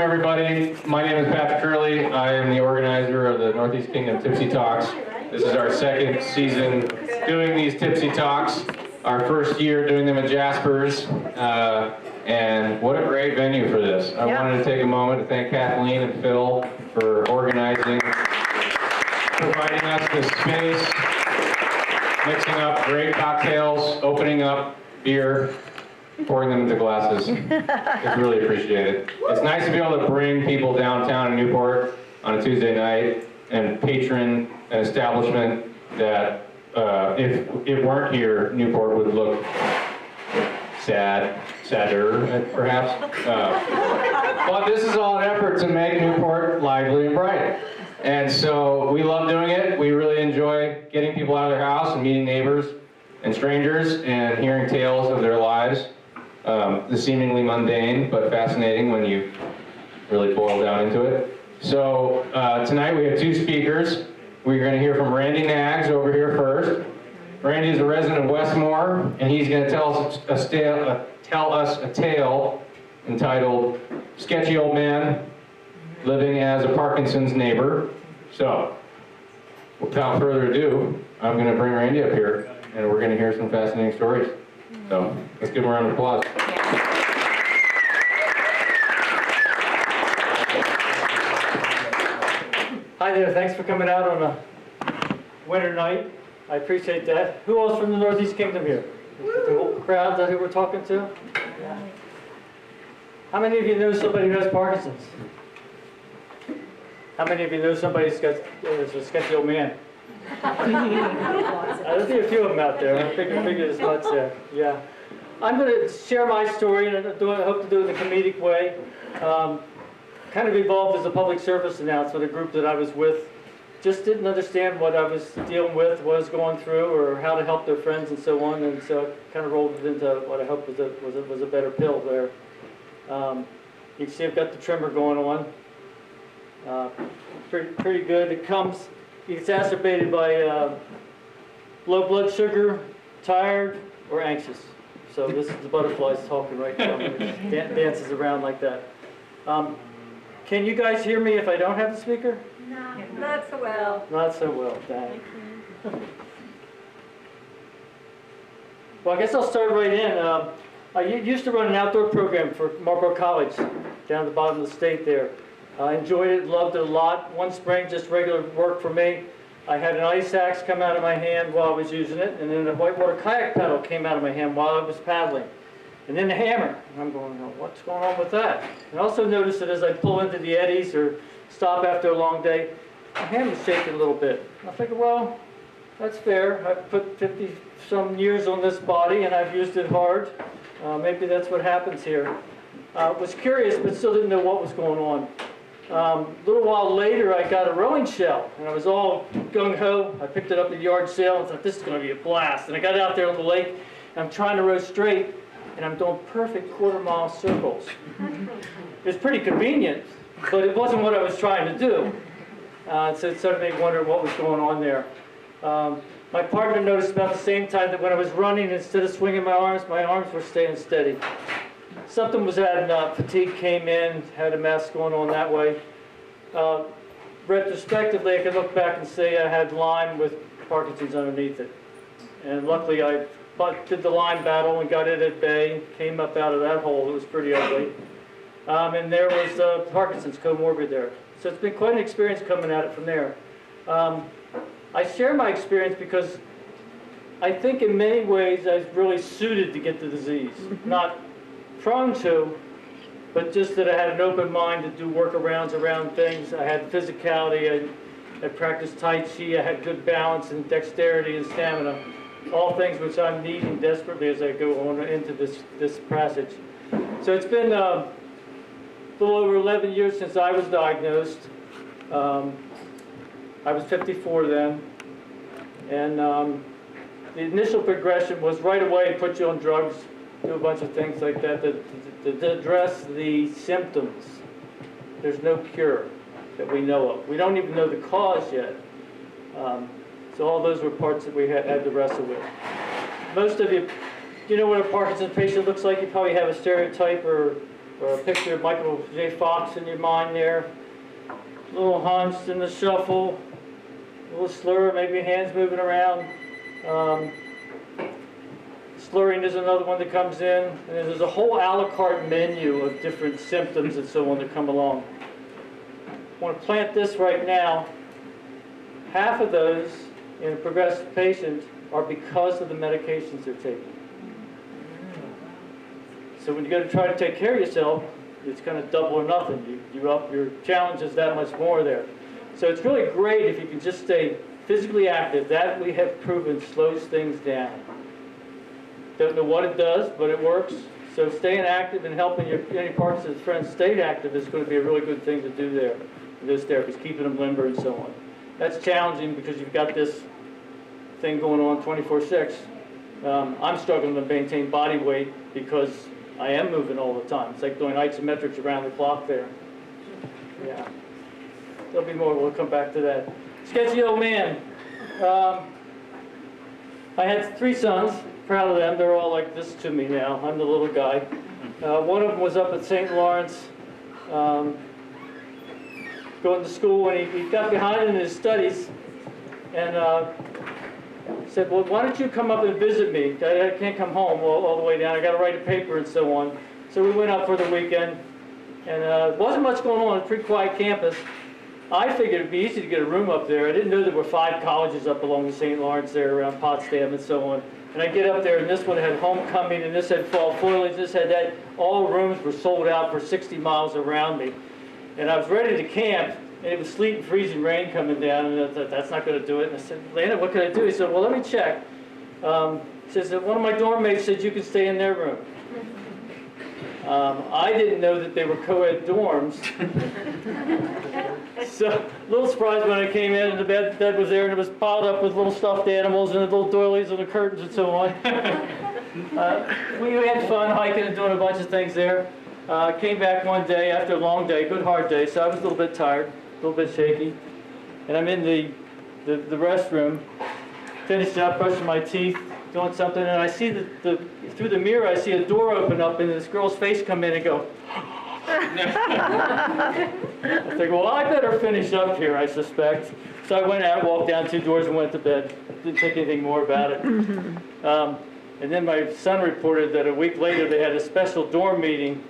everybody. My name is Patrick Curley. I am the organizer of the Northeast Kingdom Tipsy Talks. This is our second season doing these Tipsy Talks. Our first year doing them at Jasper's. And what a great venue for this. I wanted to take a moment to thank Kathleen and Phil for organizing, providing us this space, mixing up great cocktails, opening up beer, pouring them into glasses. It's really appreciated. It's nice to be able to bring people downtown in Newport on a Tuesday night and patron an establishment that if it weren't here, Newport would look sadder perhaps. But this is all an effort to make Newport lively and bright. And so we love doing it. We really enjoy getting people out of their house and meeting neighbors and strangers and hearing tales of their lives. The seemingly mundane, but fascinating when you really boil down into it. So tonight we have two speakers. We're going to hear from Randy Knaggs over here first. Randy is a resident of Westmore, and he's going to tell us a tale entitled Sketchy Old Man Living as a Parkinson's Neighbor. So, without further ado, I'm going to bring Randy up here, and we're going to hear some fascinating stories. So, let's give him a round of applause. Hi there, thanks for coming out on a winter night. I appreciate that. Who else from the Northeast Kingdom here? The whole crowd that we're talking to? Yeah. How many of you know somebody who has Parkinson's? How many of you know somebody who's a sketchy old man? There'll be a few of them out there. I figured as much there. Yeah. I'm going to share my story, and I hope to do it in a comedic way. Kind of evolved as a public service announcement, a group that I was with. Just didn't understand what I was dealing with, what I was going through, or how to help their friends and so on. And so I kind of rolled it into what I hope was a better pill there. You can see I've got the trimmer going on. Pretty good. It comes exacerbated by low blood sugar, tired, or anxious. So this is the butterflies talking right now. It dances around like that. Can you guys hear me if I don't have the speaker? No, not so well. Not so well, dang. Well, I guess I'll start right in. I used to run an outdoor program for Marlboro College down at the bottom of the state there. I enjoyed it, loved it a lot. One spring, just regular work for me. I had an ice axe come out of my hand while I was using it, and then a whitewater kayak paddle came out of my hand while I was paddling. And then the hammer. And I'm going, oh, what's going on with that? And I also noticed that as I pull into the eddies or stop after a long day, my hand was shaking a little bit. And I figured, well, that's fair. I've put 50-some years on this body, and I've used it hard. Maybe that's what happens here. Was curious, but still didn't know what was going on. A little while later, I got a rowing shell, and I was all gung-ho. I picked it up at the yard sale and thought, this is going to be a blast. And I got out there on the lake, and I'm trying to row straight, and I'm doing perfect quarter-mile circles. It was pretty convenient, but it wasn't what I was trying to do. So it sort of made me wonder what was going on there. My partner noticed about the same time that when I was running, instead of swinging my arms were staying steady. Something was adding up. Fatigue came in, had a mess going on that way. Retrospectively, I could look back and say I had Lyme with Parkinson's underneath it. And luckily, I did the Lyme battle and got it at bay, came up out of that hole. It was pretty ugly. And there was Parkinson's comorbid there. So it's been quite an experience coming at it from there. I share my experience because I think in many ways I was really suited to get the disease. Not prone to, but just that I had an open mind to do workarounds around things. I had physicality, I practiced Tai Chi, I had good balance and dexterity and stamina. All things which I'm needing desperately as I go on into this passage. So it's been a little over 11 years since I was diagnosed. I was 54 then, and the initial progression was right away put you on drugs, do a bunch of things like that to address the symptoms. There's no cure that we know of. We don't even know the cause yet. So all those were parts that we had to wrestle with. Most of you know what a Parkinson's patient looks like. You probably have a stereotype or or a picture of Michael J. Fox in your mind there. A little hunched in the shuffle, a little slur, maybe hands moving around. Slurring is another one that comes in, and then there's a whole a la carte menu of different symptoms and so on that come along. I want to plant this right now. Half of those in a progressive patient are because of the medications they're taking. So when you go to try to take care of yourself, it's kind of double or nothing. You up your challenges that much more there. So it's really great if you can just stay physically active. That we have proven slows things down. Don't know what it does, but it works. So staying active and helping any Parkinson's friends stay active is going to be a really good thing to do there. Those therapies, keeping them limber and so on. That's challenging because you've got this thing going on 24/6. I'm struggling to maintain body weight because I am moving all the time. It's like doing isometrics around the clock there. Yeah. There'll be more. We'll come back to that. Sketchy old man. I had 3 sons. Proud of them. They're all like this to me now. I'm the little guy. One of them was up at St. Lawrence going to school, and he got behind in his studies and said, well, why don't you come up and visit me? I can't come home all the way down. I got to write a paper and so on. So we went up for the weekend, and wasn't much going on. A pretty quiet campus. I figured it'd be easy to get a room up there. I didn't know there were 5 colleges up along the St. Lawrence there around Potsdam and so on. And I get up there, and this one had homecoming, and this had fall foliage, this had that. All rooms were sold out for 60 miles around me. And I was ready to camp, and it was sleet and freezing rain coming down, and I thought, that's not going to do it. And I said, Lana, what can I do? He said, well, let me check. He says that one of my dorm mates said you could stay in their room. I didn't know that they were co-ed dorms. So, a little surprised when I came in and the bed was there and it was piled up with little stuffed animals and the little doilies and the curtains and so on. We had fun hiking and doing a bunch of things there. Came back one day after a long day, good hard day, so I was a little bit tired, a little bit shaky. And I'm in the restroom, finished up, brushing my teeth, doing something, and I see through the mirror, I see a door open up and this girl's face come in and go, I think, well, I better finish up here, I suspect. So I went out, walked down 2 doors and went to bed. Didn't think anything more about it. And then my son reported that a week later they had a special dorm meeting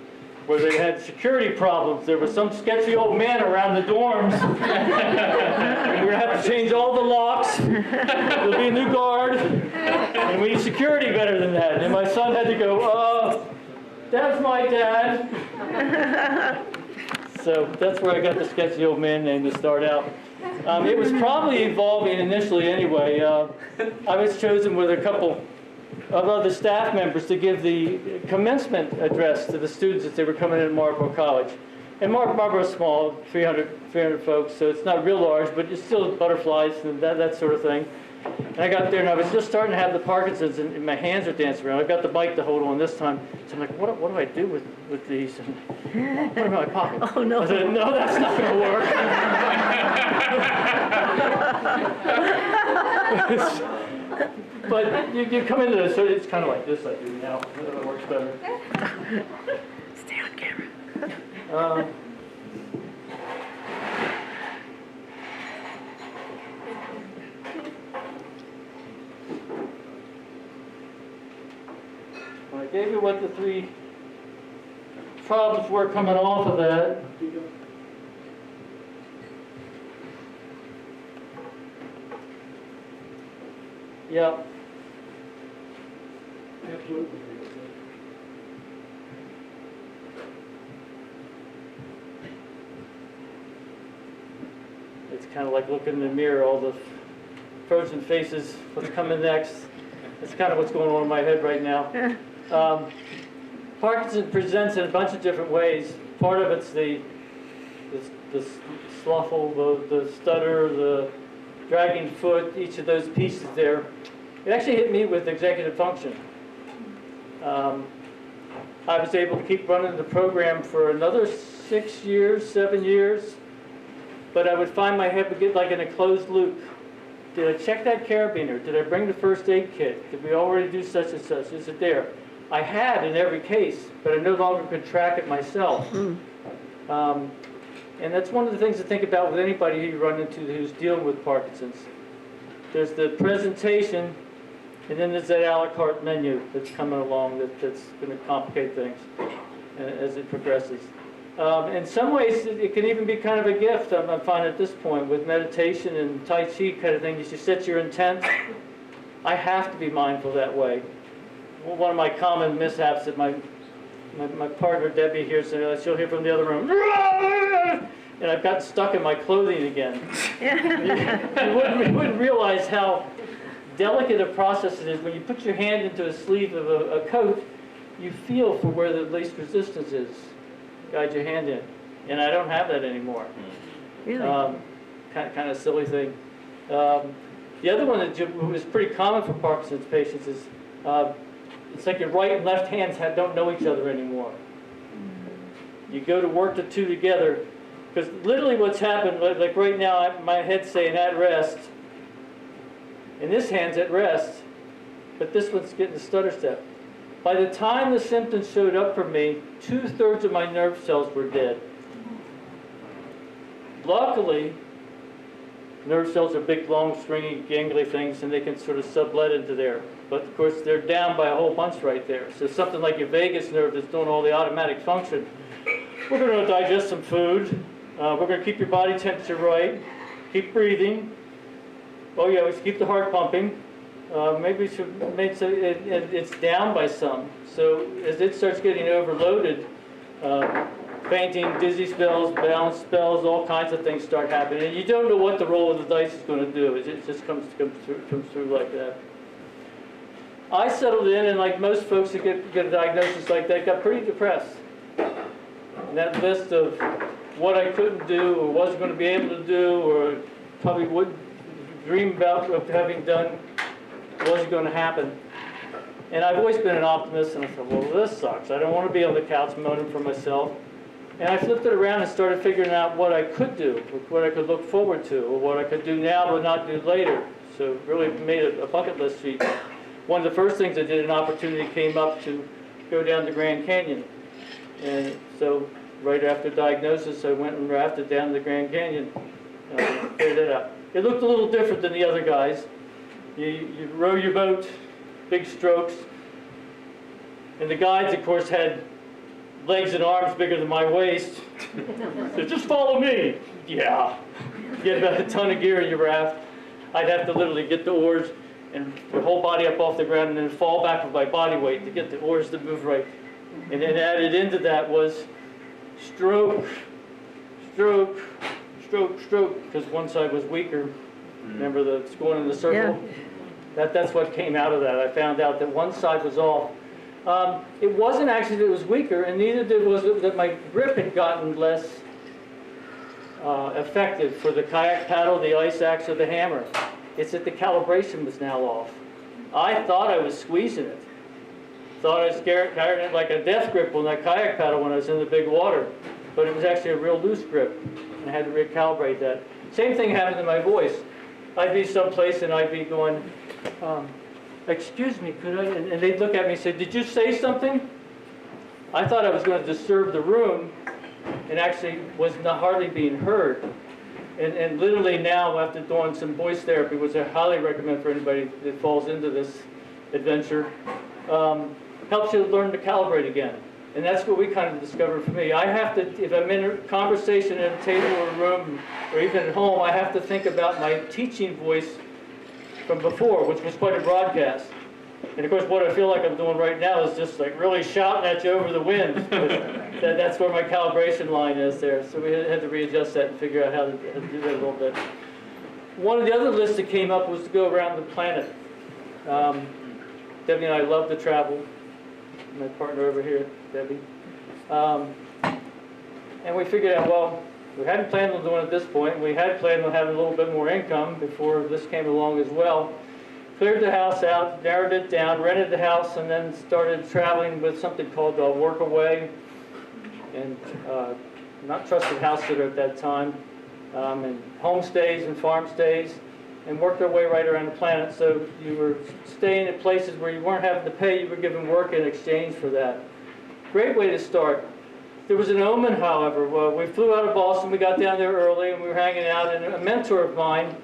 where they had security problems. There was some sketchy old man around the dorms. And we're going to have to change all the locks. There'll be a new guard. And we need security better than that. And my son had to go, that's my dad. So that's where I got the sketchy old man name to start out. It was probably evolving initially anyway. I was chosen with a couple of other staff members to give the commencement address to the students as they were coming in Marlboro College. And Marlboro's small, 300 folks, so it's not real large, but it's still butterflies and that sort of thing. And I got there and I was just starting to have the Parkinsons and my hands are dancing around. I've got the mic to hold on this time. So I'm like, what do I do with these? And put them in my pocket. Oh, no. I said, no, that's not going to work. But you come into this, so it's kind of like this I do now. It works better. Stay on camera. I gave you what the 3 problems were coming off of that. Yeah. Absolutely. It's kind of like looking in the mirror, all the frozen faces, what's coming next. That's kind of what's going on in my head right now. Parkinson presents in a bunch of different ways. Part of it's the sloughle, the stutter, the dragging foot, each of those pieces there. It actually hit me with executive function. I was able to keep running the program for another 6 years, 7 years, but I would find my head would get like in a closed loop. Did I check that carabiner? Did I bring the first aid kit? Did we already do such and such? Is it there? I had in every case, but I no longer could track it myself. And that's one of the things to think about with anybody who you run into who's dealing with Parkinson's. There's the presentation, and then there's that a la carte menu that's coming along that's going to complicate things as it progresses. In some ways, it can even be kind of a gift, I'm finding at this point, with meditation and Tai Chi kind of thing. You set your intent. I have to be mindful that way. One of my common mishaps that my partner Debbie hears, she'll hear from the other room, and I've got stuck in my clothing again. You wouldn't realize how delicate a process it is. When you put your hand into a sleeve of a coat, you feel for where the least resistance is. Guide your hand in. And I don't have that anymore. Really? Kind of silly thing. The other one that is pretty common for Parkinson's patients is it's like your right and left hands don't know each other anymore. You go to work the two together, because literally what's happened, like right now, my head's saying at rest, and this hand's at rest, but this one's getting a stutter step. By the time the symptoms showed up for me, 2/3 of my nerve cells were dead. Luckily, nerve cells are big, long, stringy, gangly things, and they can sort of sublet into there. But of course, they're down by a whole bunch right there. So something like your vagus nerve that's doing all the automatic function. We're going to digest some food. We're going to keep your body temperature right. Keep breathing. Oh yeah, we should keep the heart pumping. Maybe we should make so it's down by some. So as it starts getting overloaded, fainting, dizzy spells, balance spells, all kinds of things start happening. And you don't know what the roll of the dice is going to do. It just comes through like that. I settled in, and like most folks who get a diagnosis like that, got pretty depressed. And that list of what I couldn't do or wasn't going to be able to do or probably wouldn't dream about of having done wasn't going to happen. And I've always been an optimist, and I thought, well, this sucks. I don't want to be on the couch moaning for myself. And I flipped it around and started figuring out what I could do, what I could look forward to, or what I could do now but not do later. So really made a bucket list sheet. One of the first things I did, an opportunity came up to go down the Grand Canyon. And so right after diagnosis, I went and rafted down the Grand Canyon. Figured it out. It looked a little different than the other guys. You row your boat, big strokes. And the guides, of course, had legs and arms bigger than my waist. So just follow me. Yeah. Get about a ton of gear in your raft. I'd have to literally get the oars and the whole body up off the ground and then fall back with my body weight to get the oars to move right. And then added into that was stroke, stroke, stroke, stroke, because one side was weaker. Remember it's going in the circle? Yeah. That's what came out of that. I found out that one side was off. It wasn't actually that it was weaker, and neither was it that my grip had gotten less effective for the kayak paddle, the ice axe, or the hammer. It's that the calibration was now off. I thought I was squeezing it. Thought I was carrying it like a death grip on that kayak paddle when I was in the big water. But it was actually a real loose grip, and I had to recalibrate that. Same thing happened to my voice. I'd be someplace and I'd be going, excuse me, could I? And they'd look at me and say, did you say something? I thought I was going to disturb the room and actually was not hardly being heard. And literally now, after doing some voice therapy, which I highly recommend for anybody that falls into this adventure, helps you learn to calibrate again. And that's what we kind of discovered for me. I have to, if I'm in a conversation at a table or a room, or even at home, I have to think about my teaching voice from before, which was quite a broadcast. And of course, what I feel like I'm doing right now is just like really shouting at you over the wind. That's where my calibration line is there. So we had to readjust that and figure out how to do that a little bit. One of the other lists that came up was to go around the planet. Debbie and I love to travel. My partner over here, Debbie. And we figured out, well, we hadn't planned on doing it at this point. We had planned on having a little bit more income before this came along as well. Cleared the house out, narrowed it down, rented the house, and then started traveling with something called Workaway. And not trusted house sitter at that time. And homestays and farm stays. and worked our way right around the planet. So you were staying at places where you weren't having to pay, you were given work in exchange for that. Great way to start. There was an omen, however. Well, we flew out of Boston, we got down there early, and we were hanging out, and a mentor of mine,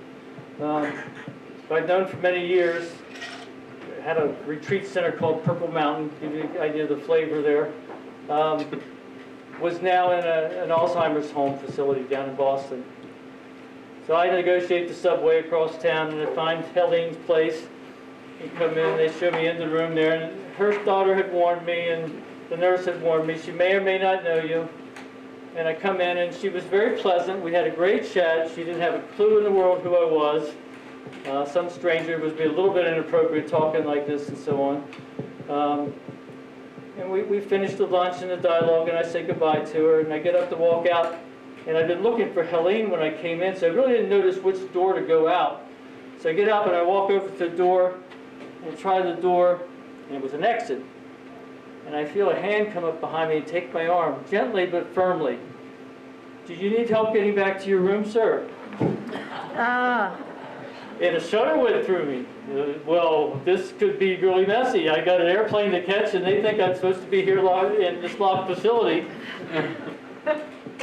who I'd known for many years, had a retreat center called Purple Mountain, give you an idea of the flavor there, was now in an Alzheimer's home facility down in Boston. So I negotiate the subway across town, and I find Helene's place, and come in, they show me into the room there, and her daughter had warned me, and the nurse had warned me, she may or may not know you. And I come in, and she was very pleasant. We had a great chat. She didn't have a clue in the world who I was. Some stranger was a little bit inappropriate talking like this and so on. And we finished the lunch and the dialogue, and I say goodbye to her, and I get up to walk out. And I'd been looking for Helene when I came in, so I really didn't notice which door to go out. So I get up, and I walk over to the door, and try the door, and it was an exit. And I feel a hand come up behind me and take my arm, gently but firmly. "Do you need help getting back to your room, sir?" Ah. And a shudder went through me. Well, this could be really messy. I got an airplane to catch, and they think I'm supposed to be here in this locked facility.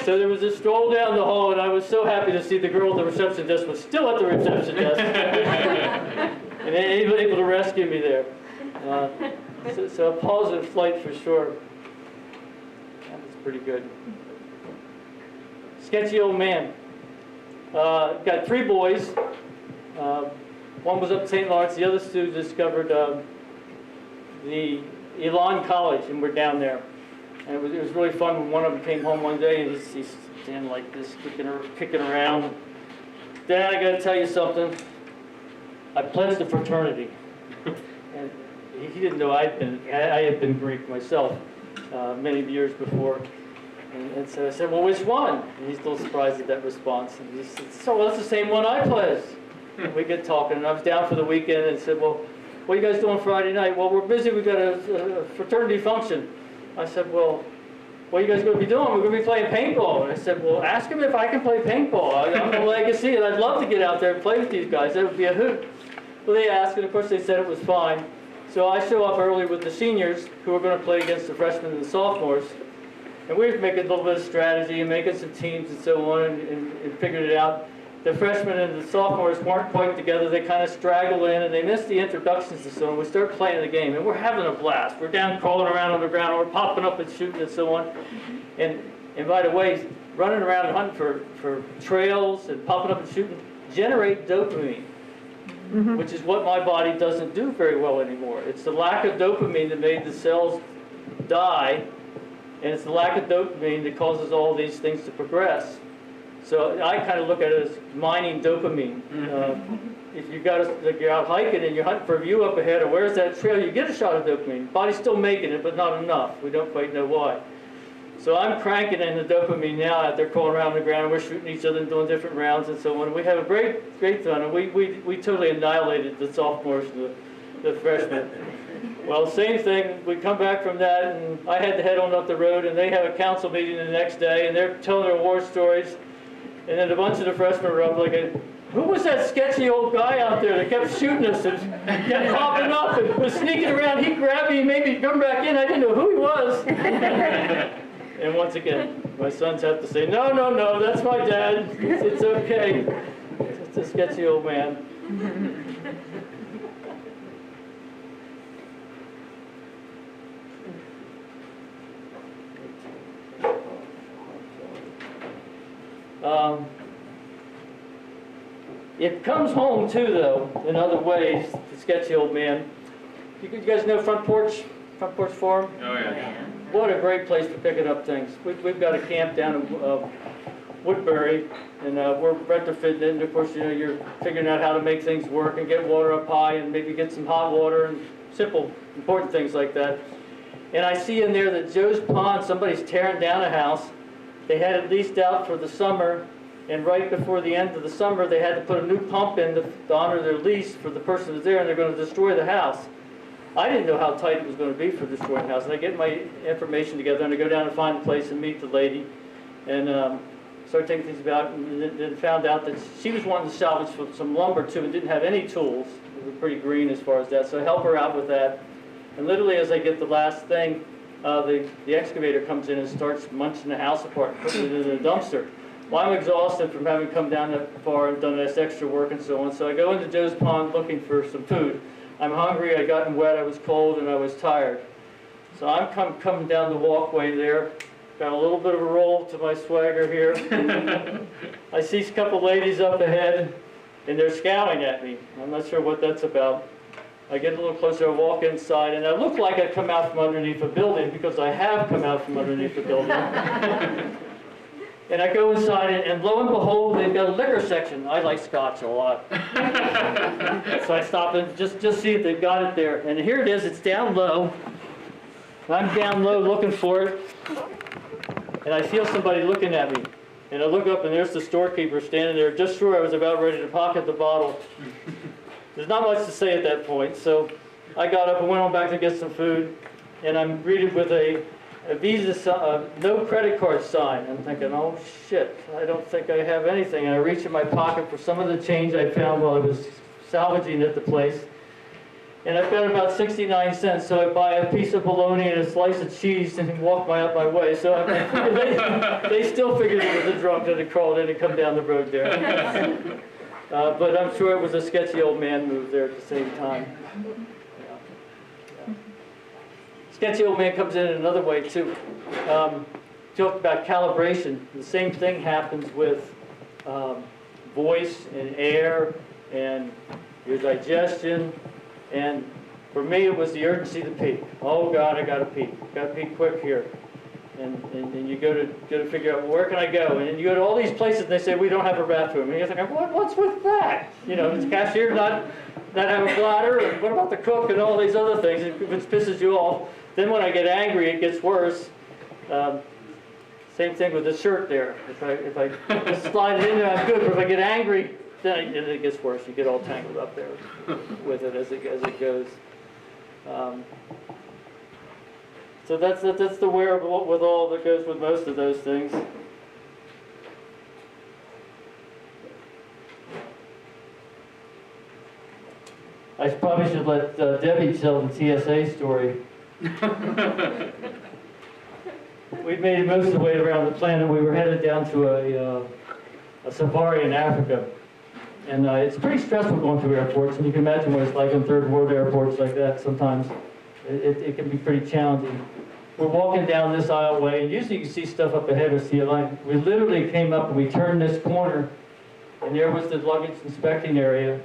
So there was a stroll down the hall, and I was so happy to see the girl at the reception desk was still at the reception desk. And able to rescue me there. So a positive flight for sure. That was pretty good. Sketchy old man. Got 3 boys. One was up at St. Lawrence. The other two discovered the Elon College, and we're down there. And it was really fun when one of them came home one day, and he's standing like this, kicking around. "Dad, I got to tell you something. I pledged to fraternity." And he didn't know I had been Greek myself many years before. And so I said, "Well, which one?" And he's a little surprised at that response. And he said, "So, well, that's the same one I pledged." And we get talking, and I was down for the weekend and said, "Well, what are you guys doing Friday night?" "Well, we're busy. We've got a fraternity function." I said, "Well, what are you guys going to be doing?" "We're going to be playing paintball." And I said, "Well, ask him if I can play paintball. I'm a legacy, and I'd love to get out there and play with these guys. That would be a hoot." Well, they asked, and of course they said it was fine. So I show up early with the seniors who are going to play against the freshmen and the sophomores. And we were making a little bit of strategy and making some teams and so on, and figured it out. The freshmen and the sophomores weren't quite together. They kind of straggled in, and they missed the introductions and so on. We start playing the game, and we're having a blast. We're down crawling around on the ground, and we're popping up and shooting and so on. And by the way, running around and hunting for trails and popping up and shooting generate dopamine. Which is what my body doesn't do very well anymore. It's the lack of dopamine that made the cells die, and it's the lack of dopamine that causes all these things to progress. So I kind of look at it as mining dopamine. If you're out hiking and you're hunting for a view up ahead, or where's that trail, you get a shot of dopamine. Body's still making it, but not enough. We don't quite know why. So I'm cranking in the dopamine now out there crawling around the ground, and we're shooting each other and doing different rounds and so on. We have a great fun, and we totally annihilated the sophomores and the freshmen. Well, same thing, we come back from that, and I had to head on up the road, and they have a council meeting the next day, and they're telling their war stories. And then a bunch of the freshmen were up like, "Who was that sketchy old guy out there that kept shooting us and kept popping up and was sneaking around? He grabbed me and made me come back in. I didn't know who he was." And once again, my sons have to say, no, that's my dad. It's okay. It's a sketchy old man. It comes home too, though, in other ways, the sketchy old man. You guys know Front Porch Forum? Oh, yeah. What a great place for picking up things. We've got a camp down in Woodbury, and we're retrofitting it. And of course, you're figuring out how to make things work and get water up high and maybe get some hot water and simple, important things like that. And I see in there that Joe's Pond, somebody's tearing down a house. They had it leased out for the summer, and right before the end of the summer, they had to put a new pump in to honor their lease for the person who's there, and they're going to destroy the house. I didn't know how tight it was going to be for destroying the house, and I get my information together, and I go down and find a place and meet the lady. And started taking things about, and then found out that she was wanting to salvage some lumber too, and didn't have any tools. We were pretty green as far as that, so I help her out with that. And literally, as I get the last thing, the excavator comes in and starts munching the house apart and putting it in the dumpster. Well, I'm exhausted from having come down that far and done this extra work and so on, so I go into Joe's Pond looking for some food. I'm hungry, I'd gotten wet, I was cold, and I was tired. So I'm coming down the walkway there, got a little bit of a roll to my swagger here. I see a couple ladies up ahead, and they're scowling at me. I'm not sure what that's about. I get a little closer, I walk inside, and I look like I've come out from underneath a building, because I have come out from underneath the building. And I go inside, and lo and behold, they've got a liquor section. I like scotch a lot. So I stop and just see if they've got it there. And here it is, it's down low. I'm down low looking for it. And I feel somebody looking at me. And I look up, and there's the storekeeper standing there, just sure I was about ready to pocket the bottle. There's not much to say at that point, so I got up and went on back to get some food. And I'm greeted with a Visa, no credit card sign. I'm thinking, oh shit, I don't think I have anything. And I reach in my pocket for some of the change I found while I was salvaging at the place. And I've got about 69 cents, so I buy a piece of bologna and a slice of cheese and walk up my way. So they still figured it was a drunk that had crawled in and come down the road there. But I'm sure it was a sketchy old man move there at the same time. Sketchy old man comes in another way too. Talk about calibration. The same thing happens with voice and air and your digestion. And for me, it was the urgency to pee. Oh God, I gotta pee. Gotta pee quick here. And you go to figure out, well, where can I go? And you go to all these places and they say, we don't have a bathroom. And you're thinking, what's with that? You know, does the cashier not have a bladder? And what about the cook and all these other things? Which pisses you off. Then when I get angry, it gets worse. Same thing with the shirt there. If I just slide it in there, I'm good. But if I get angry, then it gets worse. You get all tangled up there with it as it goes. So that's the wherewithal that goes with most of those things. I probably should let Debbie tell the TSA story. We'd made most of the way around the planet. We were headed down to a safari in Africa. And it's pretty stressful going through airports, and you can imagine what it's like in third world airports like that sometimes. It can be pretty challenging. We're walking down this aisleway, and usually you can see stuff up ahead of you. Like, we literally came up and we turned this corner, and there was the luggage inspecting area,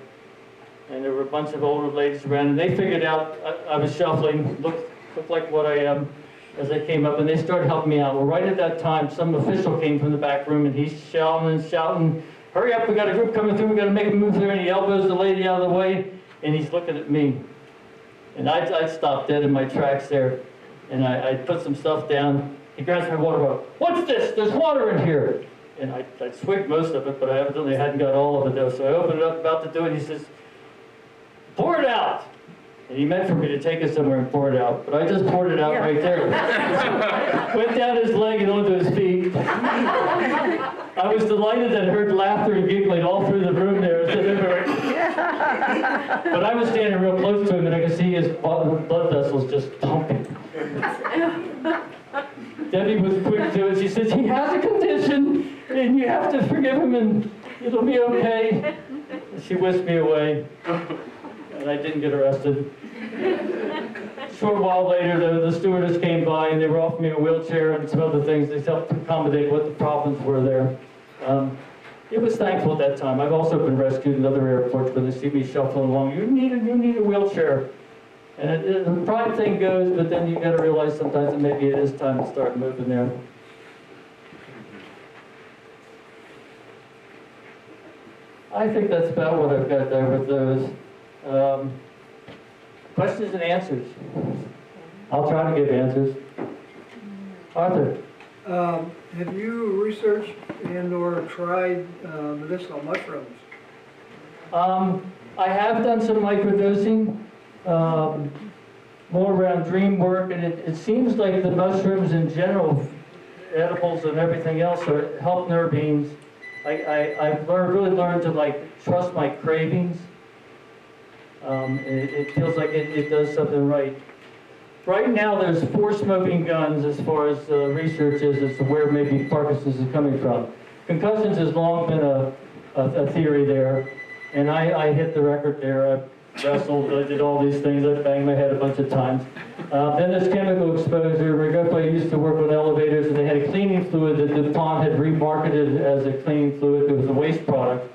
and there were a bunch of older ladies around, and they figured out I was shuffling, looked like what I am, as I came up, and they started helping me out. Well, right at that time, some official came from the back room, and he's shouting, hurry up, we got a group coming through, we got to make a move there, and he elbows the lady out of the way, and he's looking at me. And I stopped dead in my tracks there, and I put some stuff down. He grabs my water bottle. What's this? There's water in here. And I swigged most of it, but I evidently hadn't got all of it though. So I opened it up, about to do it, and he says, pour it out. And he meant for me to take it somewhere and pour it out, but I just poured it out right there. Went down his leg and onto his feet. I was delighted that I heard laughter and giggling all through the room there. But I was standing real close to him, and I could see his blood vessels just pumping. Debbie was quick to it. She says, he has a condition, and you have to forgive him, and it'll be okay. And she whisked me away, and I didn't get arrested. A short while later, the stewardess came by, and they were offering me a wheelchair and some other things. They helped accommodate what the problems were there. It was thankful at that time. I've also been rescued in other airports when they see me shuffling along. You need a wheelchair. And the pride thing goes, but then you got to realize sometimes that maybe it is time to start moving there. I think that's about what I've got there with those. Questions and answers. I'll try to give answers. Arthur. Have you researched and or tried medicinal mushrooms? I have done some microdosing, more around dream work, and it seems like the mushrooms in general edibles and everything else help nervines. I've really learned to like trust my cravings. It feels like it does something right. Right now, there's 4 smoking guns as far as research is as to where maybe Parkinson's is coming from. Concussions has long been a theory there, and I hit the record there. I wrestled, I did all these things, I banged my head a bunch of times. Then there's chemical exposure. Regretfully, I used to work on elevators, and they had a cleaning fluid that DuPont had remarketed as a cleaning fluid. It was a waste product,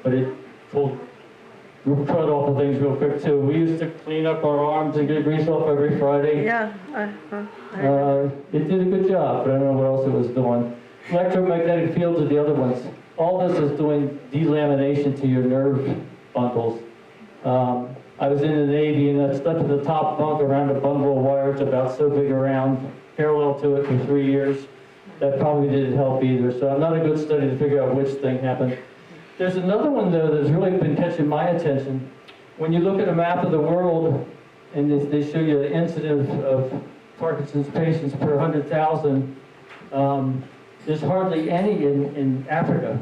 but it cut off the things real quick too. We used to clean up our arms and get grease off every Friday. Yeah. It did a good job, but I don't know what else it was doing. Electromagnetic fields are the other ones. All this is doing delamination to your nerve bundles. I was in the Navy, and I slept in the top bunk around a bundle of wires about so big around, parallel to it for 3 years. That probably didn't help either, so I'm not a good study to figure out which thing happened. There's another one, though, that's really been catching my attention. When you look at a map of the world, and they show you the incidence of Parkinson's patients per 100,000, there's hardly any in Africa.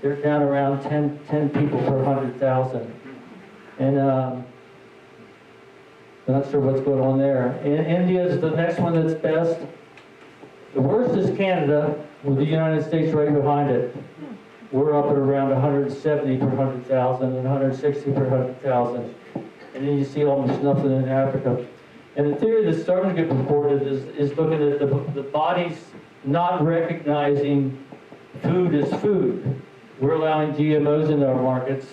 They're down around 10 people per 100,000. And I'm not sure what's going on there. India is the next one that's best. The worst is Canada, with the United States right behind it. We're up at around 170 per 100,000 and 160 per 100,000. And then you see almost nothing in Africa. And the theory that's starting to get reported is looking at the body's not recognizing food as food. We're allowing GMOs into our markets,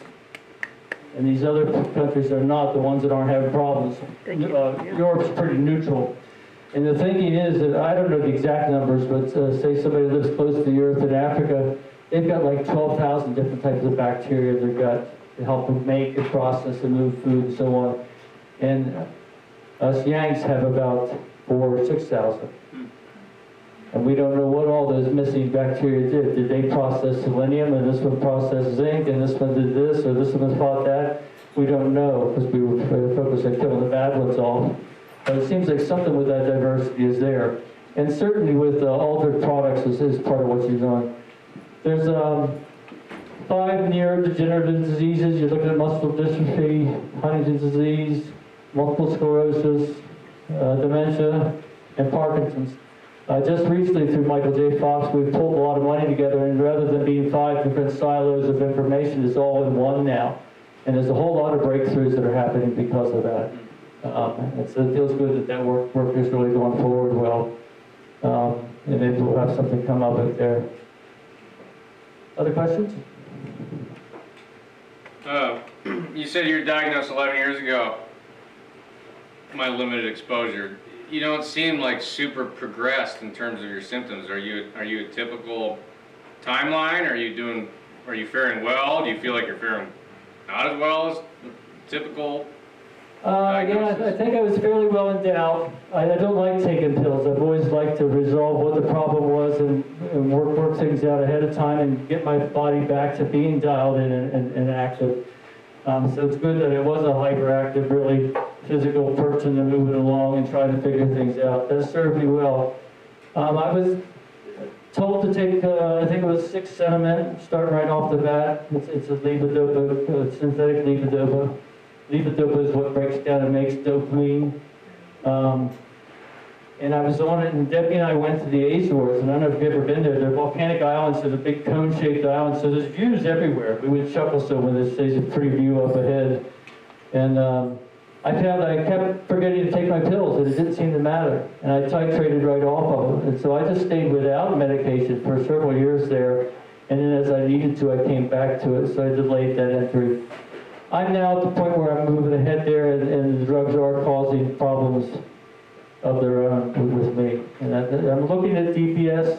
and these other countries are not, the ones that aren't having problems. Europe's pretty neutral. And the thinking is that, I don't know the exact numbers, but say somebody lives close to the earth in Africa, they've got like 12,000 different types of bacteria in their gut to help them make and process and move food and so on. And us Yanks have about 4,000 or 6,000. And we don't know what all those missing bacteria did. Did they process selenium, and this one processed zinc, and this one did this, or this one fought that? We don't know, because we were focused on killing the bad ones off. But it seems like something with that diversity is there. And certainly with altered products is part of what you're doing. There's 5 neurodegenerative diseases. You're looking at muscular dystrophy, Huntington's disease, multiple sclerosis, dementia, and Parkinson's. Just recently, through Michael J. Fox, we've pulled a lot of money together, and rather than being 5 different silos of information, it's all in one now. And there's a whole lot of breakthroughs that are happening because of that. And so it feels good that work is really going forward well. And maybe we'll have something come up out there. Other questions? You said you were diagnosed 11 years ago. My limited exposure. You don't seem like super progressed in terms of your symptoms. Are you a typical timeline? Are you faring well? Do you feel like you're faring not as well as the typical diagnosis? Yeah, I think I was fairly well endowed. I don't like taking pills. I've always liked to resolve what the problem was and work things out ahead of time and get my body back to being dialed in and active. So it's good that it was a hyperactive, really physical person and moving along and trying to figure things out. That served me well. I was told to take, I think it was 6-Sentiment, starting right off the bat. It's a levodopa, synthetic levodopa. Levodopa is what breaks down and makes dopamine. And I was on it, and Debbie and I went to the Azores, and I don't know if you've ever been there. They're volcanic islands, so they're big cone-shaped islands, so there's views everywhere. We would chuckle so when there's a pretty view up ahead. And I found that I kept forgetting to take my pills, and it didn't seem to matter. And I titrated right off of them. And so I just stayed without medication for several years there. And then as I needed to, I came back to it, so I delayed that entry. I'm now at the point where I'm moving ahead there, and the drugs are causing problems of their own with me. And I'm looking at DPS.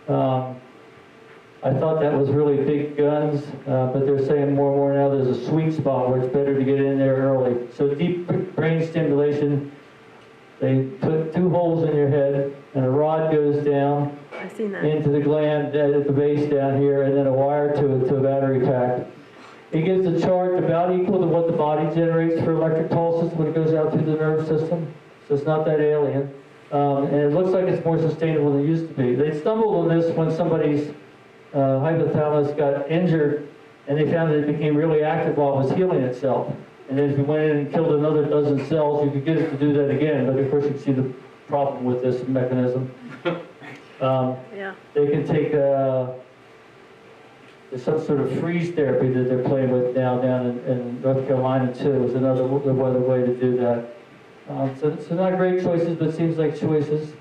I thought that was really big guns, but they're saying more and more now there's a sweet spot where it's better to get in there early. So deep brain stimulation, they put 2 holes in your head, and a rod goes down I've seen that. into the gland at the base down here, and then a wire to a battery pack. It gives a charge about equal to what the body generates for electric pulses when it goes out through the nerve system. So it's not that alien. And it looks like it's more sustainable than it used to be. They stumbled on this when somebody's hypothalamus got injured, and they found that it became really active while it was healing itself. And then if you went in and killed another dozen cells, you could get it to do that again. But of course, you can see the problem with this mechanism. Yeah. They can take there's some sort of freeze therapy that they're playing with now down in North Carolina too. Is another way to do that. So not great choices, but seems like choices.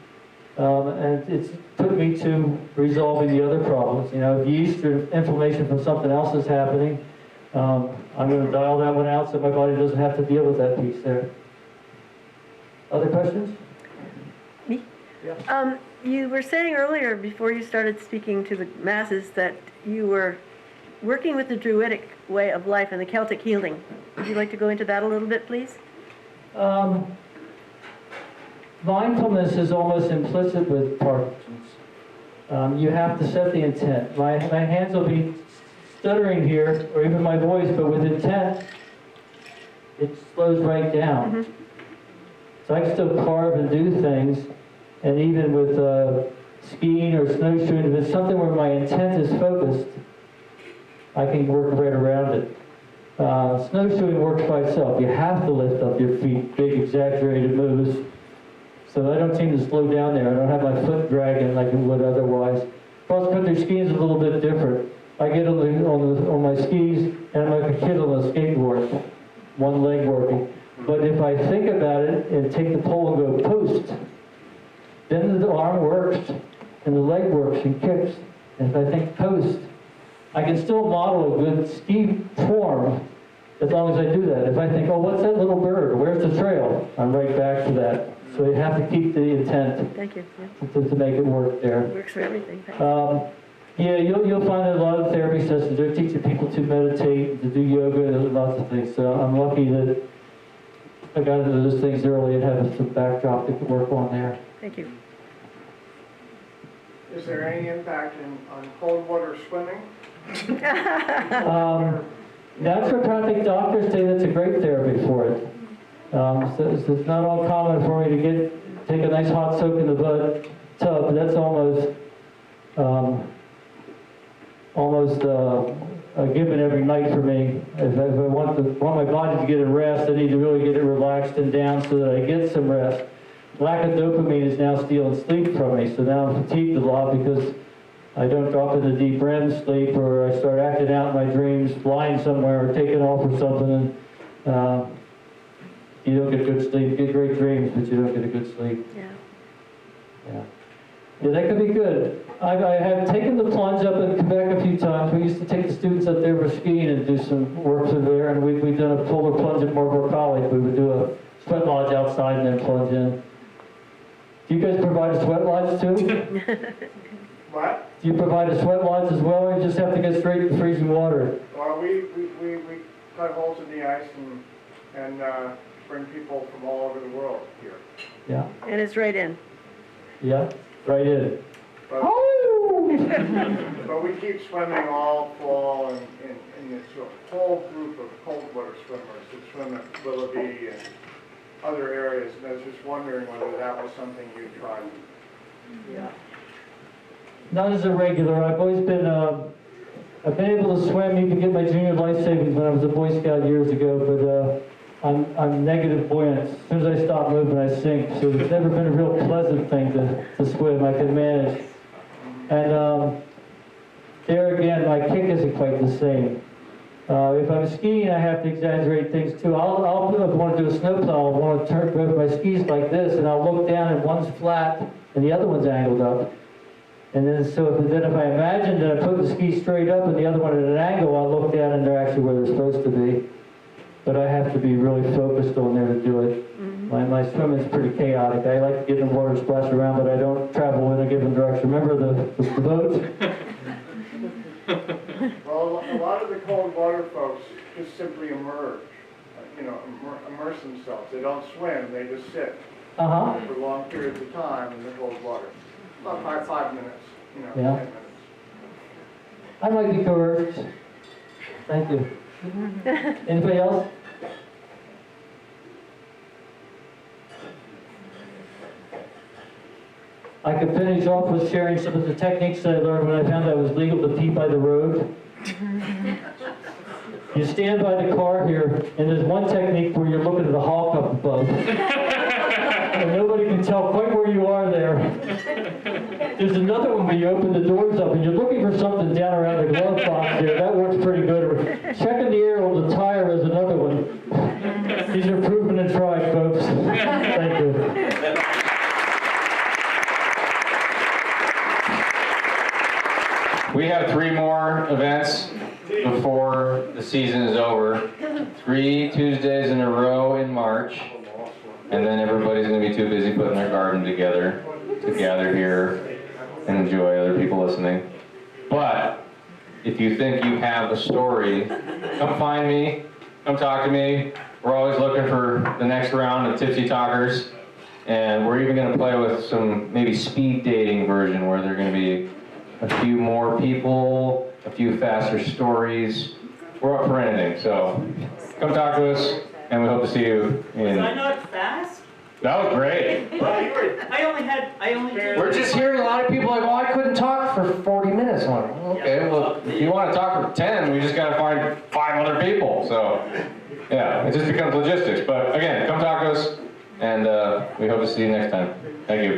And it's took me to resolving the other problems. You know, if yeast or inflammation from something else is happening, I'm going to dial that one out so my body doesn't have to deal with that piece there. Other questions? Me? Yeah. You were saying earlier, before you started speaking to the masses, that you were working with the Druidic way of life and the Celtic healing. Would you like to go into that a little bit, please? Mindfulness is almost implicit with Parkinson's. You have to set the intent. My hands will be stuttering here, or even my voice, but with intent, it slows right down. Mm-hmm. So I can still carve and do things, and even with skiing or snowshoeing, if it's something where my intent is focused, I can work right around it. Snowshoeing works by itself. You have to lift up your feet, big exaggerated moves. So I don't seem to slow down there. I don't have my foot dragging like it would otherwise. Cross-country skiing is a little bit different. I get on my skis and I'm like a kid on a skateboard, one leg working. But if I think about it and take the pole and go post, then the arm works and the leg works and kicks. And if I think post, I can still model a good ski form as long as I do that. If I think, oh, what's that little bird? Where's the trail? I'm right back to that. So you have to keep the intent. Thank you. To make it work there. Works for everything. Thanks. Yeah, you'll find that a lot of therapy sessions, they're teaching people to meditate, to do yoga, and lots of things. So I'm lucky that I got into those things early and have some backdrop to work on there. Thank you. Is there any impact on cold water swimming? Naturopathic doctors say that's a great therapy for it. So it's not uncommon for me to take a nice hot soak in the tub, but that's almost a given every night for me. If I want my body to get a rest, I need to really get it relaxed and down so that I get some rest. Lack of dopamine is now stealing sleep from me, so now I'm fatigued a lot because I don't drop into deep REM sleep, or I start acting out in my dreams, flying somewhere or taking off or something, and you don't get good sleep. You get great dreams, but you don't get a good sleep. Yeah, that could be good. I have taken the plunge up in Quebec a few times. We used to take the students up there for skiing and do some work through there, and we've done a polar plunge at Marlborough College. We would do a sweat lodge outside and then plunge in. Do you guys provide a sweat lodge too? What? Do you provide a sweat lodge as well, or you just have to get straight in freezing water? Well, we cut holes in the ice and bring people from all over the world here. Yeah. And it's right in. Yeah, right in. But, but we keep swimming all fall in this whole group of cold water swimmers that swim at Willoughby and other areas, and I was just wondering whether that was something you tried. Yeah. Not as a regular. I've always been, I've been able to swim, even get my junior life savings when I was a Boy Scout years ago, but I'm negative buoyant. As soon as I stop moving, I sink. So it's never been a real pleasant thing to swim. I can manage. And there again, my kick isn't quite the same. If I'm skiing, I have to exaggerate things too. I'll want to do a snowplow, I'll want to turn both my skis like this, and I'll look down and one's flat and the other one's angled up. And then if I imagine that I put the ski straight up and the other one at an angle, I'll look down and they're actually where they're supposed to be. But I have to be really focused on there to do it. Mm-hmm. My swimming is pretty chaotic. I like to get in the water and splash around, but I don't travel in a given direction. Remember the boat? Well, a lot of the cold water folks just simply immerse themselves. They don't swim, they just sit for long periods of time in the cold water. About 5 minutes, 10 minutes. I might be coerced. Thank you. Anybody else? I could finish off with sharing some of the techniques that I learned when I found out it was legal to pee by the road. You stand by the car here, and there's one technique where you're looking at the Hulk up above. And nobody can tell quite where you are there. There's another one where you open the doors up and you're looking for something down around the glove box there. That works pretty good. Checking the air on the tire is another one. These are proven and tried, folks. Thank you. We have 3 more events before the season is over. 3 Tuesdays in a row in March. And then everybody's going to be too busy putting their garden together to gather here and enjoy other people listening. But if you think you have a story, come find me, come talk to me. We're always looking for the next round of Tipsy Talkers. And we're even going to play with some maybe speed dating version where they're going to be a few more people, a few faster stories. We're up for anything, so come talk to us, and we hope to see you in... Was I not fast? That was great. I only did. We're just hearing a lot of people like, well, I couldn't talk for 40 minutes. I'm like, okay, well, if you want to talk for 10, we just got to find 5 other people. So, yeah, it just becomes logistics. But again, come talk to us, and we hope to see you next time. Thank you.